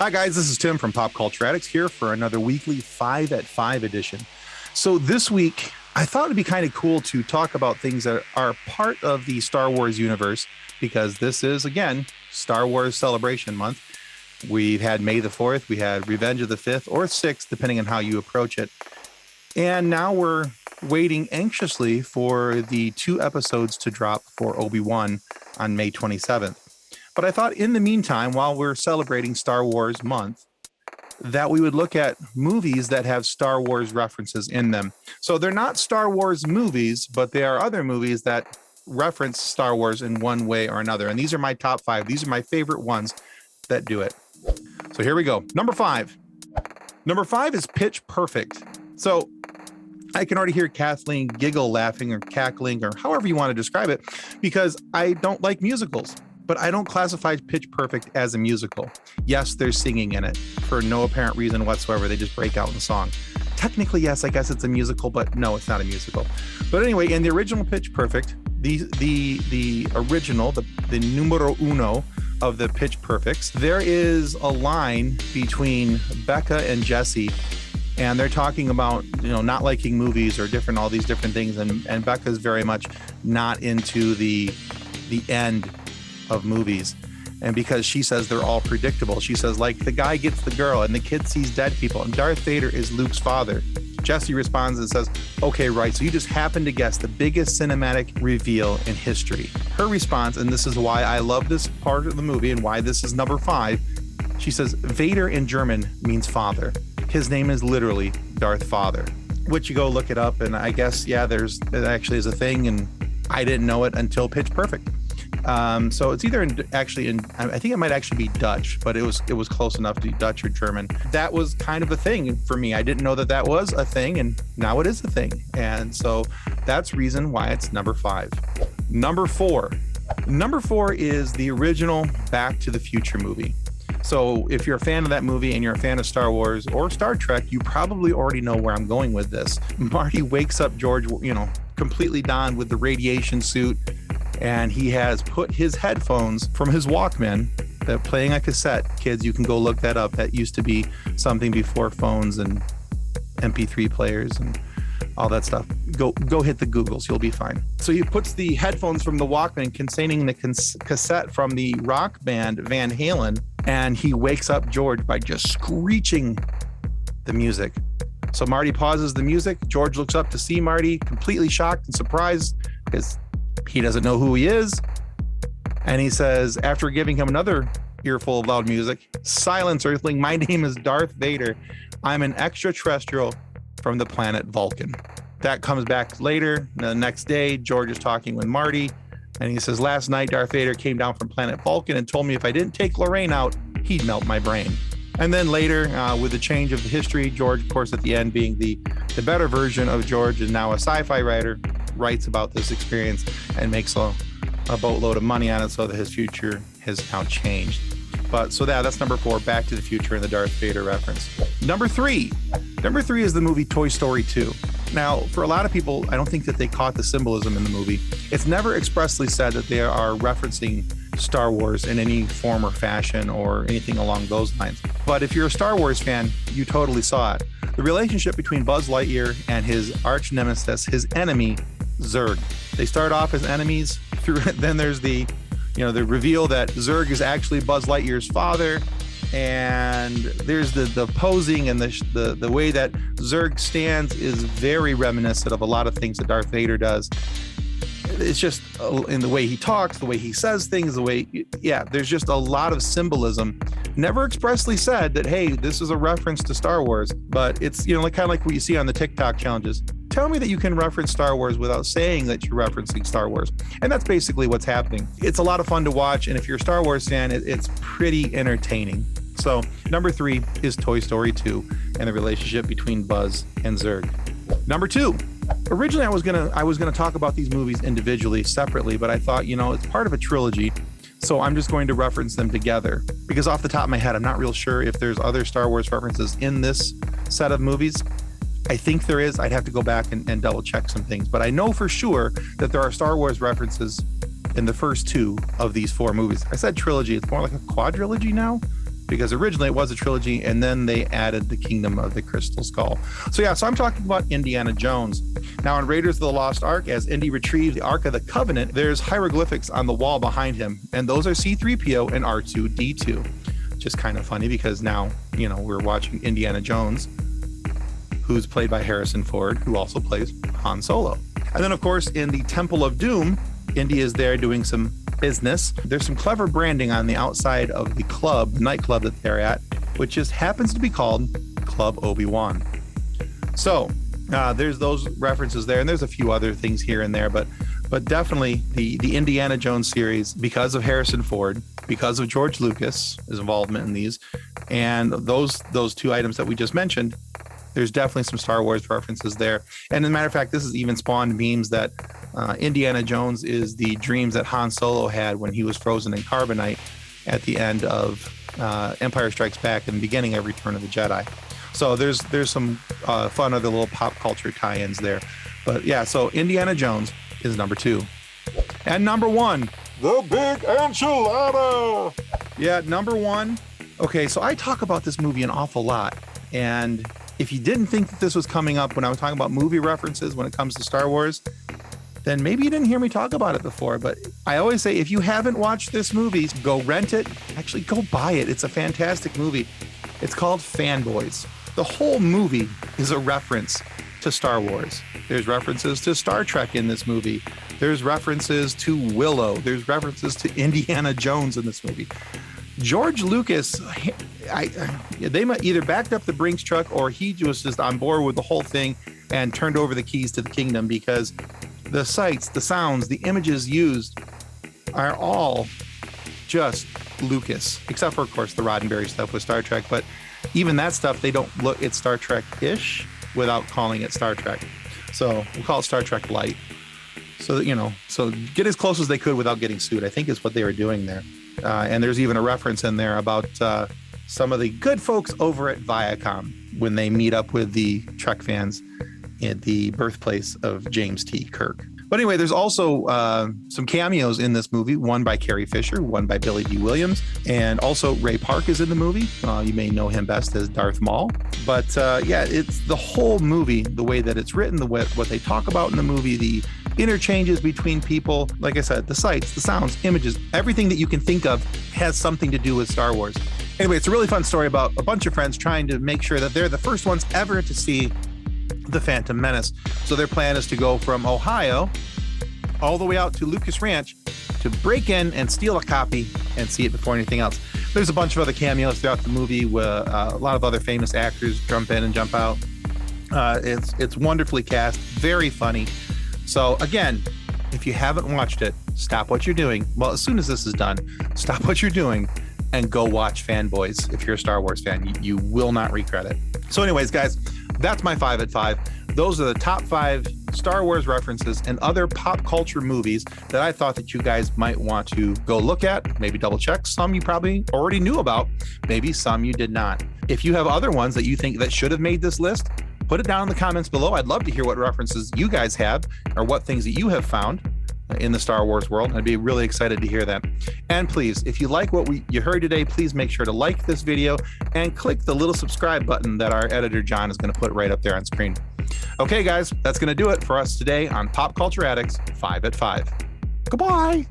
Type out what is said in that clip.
Hi, guys. This is Tim from Pop Culture Addicts here for another weekly 5 at 5 edition. So this week, I thought it'd be kind of cool to talk about things that are part of the Star Wars universe, because this is, again, Star Wars Celebration Month. We've had May the 4th, we had Revenge of the 5th or 6th, depending on how you approach it. And now we're waiting anxiously for the 2 episodes to drop for Obi-Wan on May 27th. But I thought in the meantime, while we're celebrating Star Wars month, that we would look at movies that have Star Wars references in them. So they're not Star Wars movies, but they are other movies that reference Star Wars in one way or another. And these are my top 5. These are my favorite ones that do it. So here we go. Number 5. Number 5 is Pitch Perfect. So I can already hear Kathleen giggle, laughing, or cackling, or however you want to describe it, because I don't like musicals. But I don't classify Pitch Perfect as a musical. Yes, there's singing in it for no apparent reason whatsoever. They just break out in the song. Technically, yes, I guess it's a musical, but no, it's not a musical. But anyway, in the original Pitch Perfect, the original, the numero uno of the Pitch Perfects, there is a line between Becca and Jesse, and they're talking about, not liking movies or all these different things. And Becca's very much not into the end of movies, and because she says they're all predictable, she says, like, the guy gets the girl and the kid sees dead people and Darth Vader is Luke's father. Jesse responds and says, okay, right, so you just happened to guess the biggest cinematic reveal in history. Her response, and this is why I love this part of the movie and why this is number 5, she says, Vader in German means father. His name is literally Darth Father, which you go look it up, and I guess, yeah, it actually is a thing, and I didn't know it until Pitch Perfect. So it's either I think it might actually be Dutch, but it was close enough to be Dutch or German. That was kind of a thing for me. I didn't know that was a thing, and now it is a thing. And so that's reason why it's number 5. Number 4. Number 4 is the original Back to the Future movie. So if you're a fan of that movie and you're a fan of Star Wars or Star Trek, you probably already know where I'm going with this. Marty wakes up George, completely donned with the radiation suit, and he has put his headphones from his Walkman that playing a cassette. Kids, you can go look that up. That used to be something before phones and MP3 players and all that stuff. Go hit the Googles. You'll be fine. So he puts the headphones from the Walkman containing the cassette from the rock band Van Halen, and he wakes up George by just screeching the music. So Marty pauses the music. George looks up to see Marty, completely shocked and surprised because he doesn't know who he is. And he says, after giving him another earful of loud music, silence, Earthling. My name is Darth Vader. I'm an extraterrestrial from the planet Vulcan. That comes back later. The next day, George is talking with Marty, and he says, last night, Darth Vader came down from planet Vulcan and told me if I didn't take Lorraine out, he'd melt my brain. And then later, with the change of the history, George, of course, at the end, being the better version of George, is now a sci-fi writer, writes about this experience and makes a boatload of money on it, so that his future has now changed. But so that's number 4, Back to the Future and the Darth Vader reference. Number 3 is the movie Toy Story 2. Now, for a lot of people, I don't think that they caught the symbolism in the movie. It's never expressly said that they are referencing Star Wars in any form or fashion or anything along those lines. But if you're a Star Wars fan, you totally saw it. The relationship between Buzz Lightyear and his arch nemesis, his enemy, Zurg. They start off as enemies. Then there's the reveal that Zurg is actually Buzz Lightyear's father, and there's the posing and the way that Zurg stands is very reminiscent of a lot of things that Darth Vader does. It's just in the way he talks, the way he says things, there's just a lot of symbolism. Never expressly said that, hey, this is a reference to Star Wars, but it's, kind of like what you see on the TikTok challenges. Tell me that you can reference Star Wars without saying that you're referencing Star Wars. And that's basically what's happening. It's a lot of fun to watch. And if you're a Star Wars fan, it's pretty entertaining. So number 3 is Toy Story 2 and the relationship between Buzz and Zurg. Number 2. Originally, I was gonna talk about these movies individually, separately, but I thought, it's part of a trilogy, so I'm just going to reference them together. Because off the top of my head, I'm not real sure if there's other Star Wars references in this set of movies. I think there is. I'd have to go back and double check some things, but I know for sure that there are Star Wars references in the first 2 of these 4 movies. I said trilogy. It's more like a quadrilogy now. because originally it was a trilogy and then they added the Kingdom of the Crystal Skull. So I'm talking about Indiana Jones. Now in Raiders of the Lost Ark, as Indy retrieves the Ark of the Covenant, there's hieroglyphics on the wall behind him, and those are C-3PO and R2-D2. Just kind of funny because now, we're watching Indiana Jones, who's played by Harrison Ford, who also plays Han Solo. And then, of course, in the Temple of Doom, Indy is there doing some business. There's some clever branding on the outside of the club, the nightclub that they're at, which just happens to be called Club Obi-Wan. So there's those references there, and there's a few other things here and there, but definitely the Indiana Jones series, because of Harrison Ford, because of George Lucas' involvement in these, and those two items that we just mentioned, there's definitely some Star Wars references there. And as a matter of fact, this has even spawned memes that Indiana Jones is the dreams that Han Solo had when he was frozen in carbonite at the end of Empire Strikes Back and the beginning of Return of the Jedi. So there's some fun other little pop culture tie-ins there. But so Indiana Jones is number 2. And number 1, the Big Enchilada. Yeah, number 1. Okay, so I talk about this movie an awful lot. And if you didn't think that this was coming up when I was talking about movie references when it comes to Star Wars, then maybe you didn't hear me talk about it before. But I always say, if you haven't watched this movie, go rent it. Actually, go buy it. It's a fantastic movie. It's called Fanboys. The whole movie is a reference to Star Wars. There's references to Star Trek in this movie. There's references to Willow. There's references to Indiana Jones in this movie. George Lucas, they might either backed up the Brinks truck or he was just on board with the whole thing and turned over the keys to the kingdom, because the sights, the sounds, the images used are all just Lucas, except for, of course, the Roddenberry stuff with Star Trek. But even that stuff, they don't look, it's Star Trek-ish without calling it Star Trek. So we'll call it Star Trek Light. So that, so get as close as they could without getting sued, I think is what they were doing there. And there's even a reference in there about some of the good folks over at Viacom when they meet up with the Trek fans at the birthplace of James T. Kirk. But anyway, there's also some cameos in this movie, one by Carrie Fisher, one by Billy Dee Williams, and also Ray Park is in the movie. You may know him best as Darth Maul. But it's the whole movie, the way that it's written, what they talk about in the movie, the interchanges between people. Like I said, the sights, the sounds, images, everything that you can think of has something to do with Star Wars. Anyway, it's a really fun story about a bunch of friends trying to make sure that they're the first ones ever to see The Phantom Menace. So their plan is to go from Ohio all the way out to Lucas Ranch to break in and steal a copy and see it before anything else. There's a bunch of other cameos throughout the movie where a lot of other famous actors jump in and jump out. It's wonderfully cast, very funny. So again, if you haven't watched it, stop what you're doing. Well, as soon as this is done, stop what you're doing and go watch Fanboys. If you're a Star Wars fan, you will not regret it. So anyways, guys, that's my 5 at 5. Those are the top 5 Star Wars references and other pop culture movies that I thought that you guys might want to go look at, maybe double check. Some you probably already knew about, maybe some you did not. If you have other ones that you think that should have made this list, put it down in the comments below. I'd love to hear what references you guys have or what things that you have found in the Star Wars world. I'd be really excited to hear that. And please, if you like what you heard today, please make sure to like this video and click the little subscribe button that our editor John is going to put right up there on screen. Okay, guys, that's going to do it for us today on Pop Culture Addicts 5 at 5. Goodbye.